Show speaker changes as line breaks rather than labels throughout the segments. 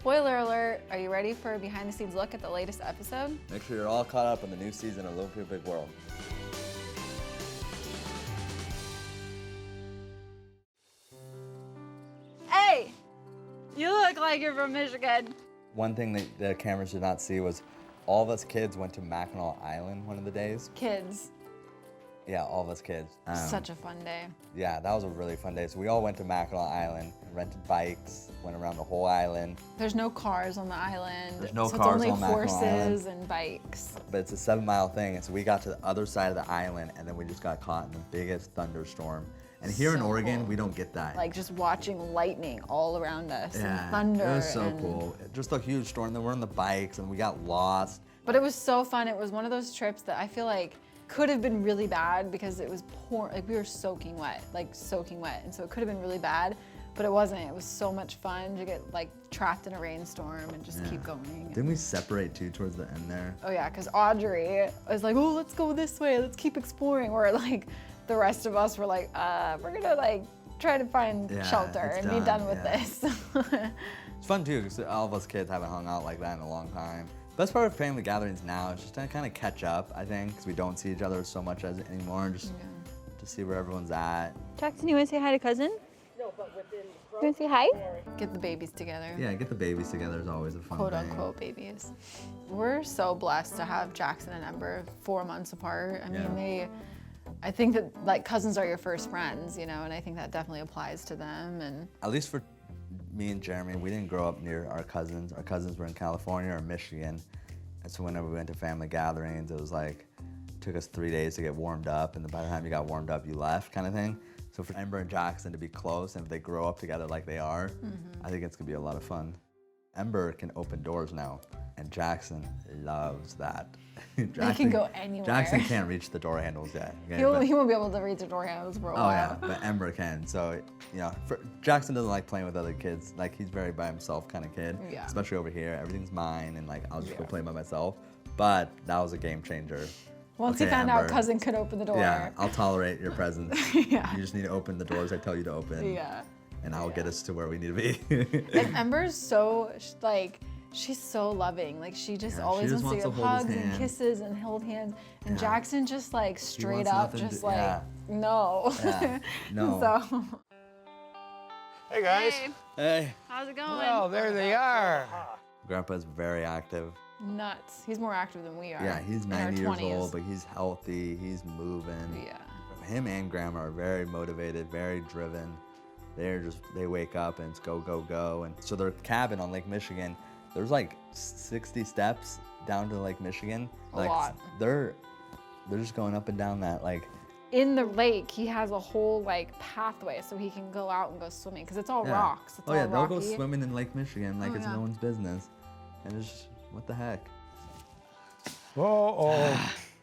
Spoiler alert, are you ready for a behind the scenes look at the latest episode?
Make sure you're all caught up on the new season of Little Big World.
Hey, you look like you're from Michigan.
One thing that the cameras did not see was all of us kids went to Mackinac Island one of the days.
Kids.
Yeah, all of us kids.
Such a fun day.
Yeah, that was a really fun day. So we all went to Mackinac Island, rented bikes, went around the whole island.
There's no cars on the island.
There's no
so
cars
it's
on
only
Mackinac
horses
Island.
and bikes.
But it's a 7-mile thing, and so we got to the other side of the island, and then we just got caught in the biggest thunderstorm. And here in
So
Oregon,
cool.
we don't get that.
Like just watching lightning all around us
yeah,
and thunder.
it was so
and...
cool. Just a huge storm. Then we're on the bikes, and we got lost.
But it was so fun. It was one of those trips that I feel like could have been really bad because it was pouring, like we were soaking wet. And so it could have been really bad, but it wasn't. It was so much fun to get like trapped in a rainstorm and just keep going.
Didn't we separate too towards the end there?
Oh yeah, because Audrey was like, oh, let's go this way. Let's keep exploring. Where like the rest of us were like, we're gonna like try to find shelter and be done with this.
It's fun too, because all of us kids haven't hung out like that in a long time. Best part of family gatherings now is just to kind of catch up, I think, because we don't see each other so much anymore, and just to see where everyone's at.
Jackson, you want to say hi to cousin? No, but within. You want to say hi?
Get the babies together.
Yeah, get the babies together is always a fun
Quote
thing.
unquote babies. We're so blessed to have Jackson and Ember 4 months apart. I mean, I think that like cousins are your first friends, you know, and I think that definitely applies to them. And
at least for me and Jeremy, we didn't grow up near our cousins. Our cousins were in California or Michigan. And so whenever we went to family gatherings, it was like, took us 3 days to get warmed up, and then by the time you got warmed up, you left kind of thing. So for Ember and Jackson to be close, and if they grow up together like they are, I think it's gonna be a lot of fun. Ember can open doors now, and Jackson loves that.
they can go anywhere.
Jackson can't reach the door handles yet. Okay?
He won't be able to reach the door handles for a while.
Oh yeah, but Ember can. So, you know, Jackson doesn't like playing with other kids. Like he's very by himself kind of kid.
Yeah.
Especially over here, everything's mine, and like I'll just go play by myself. But that was a game changer.
Once he found
Ember,
out cousin could open the door.
Yeah, I'll tolerate your presence.
Yeah.
You just need to open the doors I tell you to open.
Yeah.
And I'll get us to where we need to be.
And Ember's so like, she's so loving. Like she just always wants to give hugs and kisses and hold hands. And Jackson just like straight up, just like, no.
Yeah. No.
So.
Hey guys.
Hey.
How's it going?
Well, there they are.
Grandpa's very active.
Nuts. He's more active than we are.
Yeah, he's
in our
90 years
20s.
old, but he's healthy, he's moving.
Yeah.
Him and Grandma are very motivated, very driven. They wake up and it's go, go, go. And so their cabin on Lake Michigan, there's like 60 steps down to Lake Michigan.
A lot.
They're just going up and down that, like.
In the lake, he has a whole like pathway so he can go out and go swimming because it's all rocks. It's all
they'll
rocky.
go swimming in Lake Michigan like it's no one's business. And it's just, what the heck?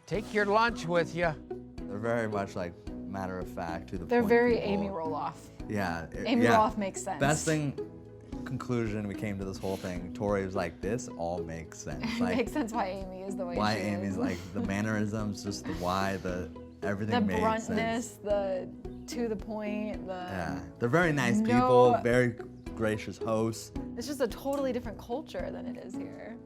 Take your lunch with you.
They're very much like matter of fact, to the
They're
point.
very
people.
Amy Roloff.
Yeah.
Amy Roloff makes sense.
Best conclusion we came to this whole thing, Tori was like, this all makes sense.
It
Like,
makes sense why Amy is the way
why
she
Amy's
is.
like the mannerisms, just the why, everything
the
made
bruntness,
sense.
the to the point,
They're very nice people, very gracious hosts.
It's just a totally different culture than it is here.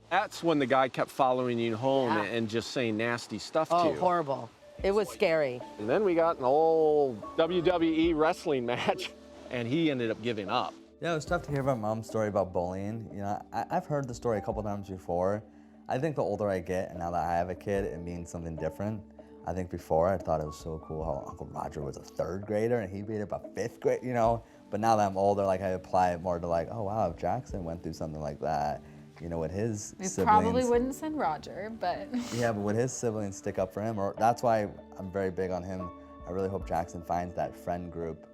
That's when the guy kept following you home and just saying nasty stuff to you.
Oh, horrible. It was scary.
And then we got an old WWE wrestling match, and he ended up giving up.
Yeah, it was tough to hear about Mom's story about bullying. You know, I've heard the story a couple times before. I think the older I get, and now that I have a kid, it means something different. I think before I thought it was so cool how Uncle Roger was a 3rd grader and he beat up a 5th grade, you know? But now that I'm older, like I apply it more to like, oh wow, if Jackson went through something like that, you know, with his siblings.
Probably wouldn't send Roger, but.
Yeah, but would his siblings stick up for him? Or that's why I'm very big on him. I really hope Jackson finds that friend group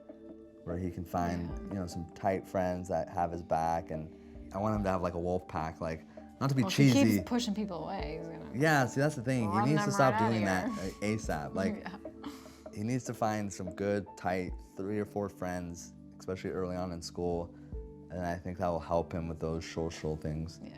where he can find, you know, some tight friends that have his back. And I want him to have like a wolf pack, like, not to be cheesy.
If he keeps pushing people away, he's gonna.
Yeah, see, that's the thing. He needs to stop doing that
here.
ASAP. Like, he needs to find some good, tight 3 or 4 friends, especially early on in school. And I think that will help him with those social things.
Yeah.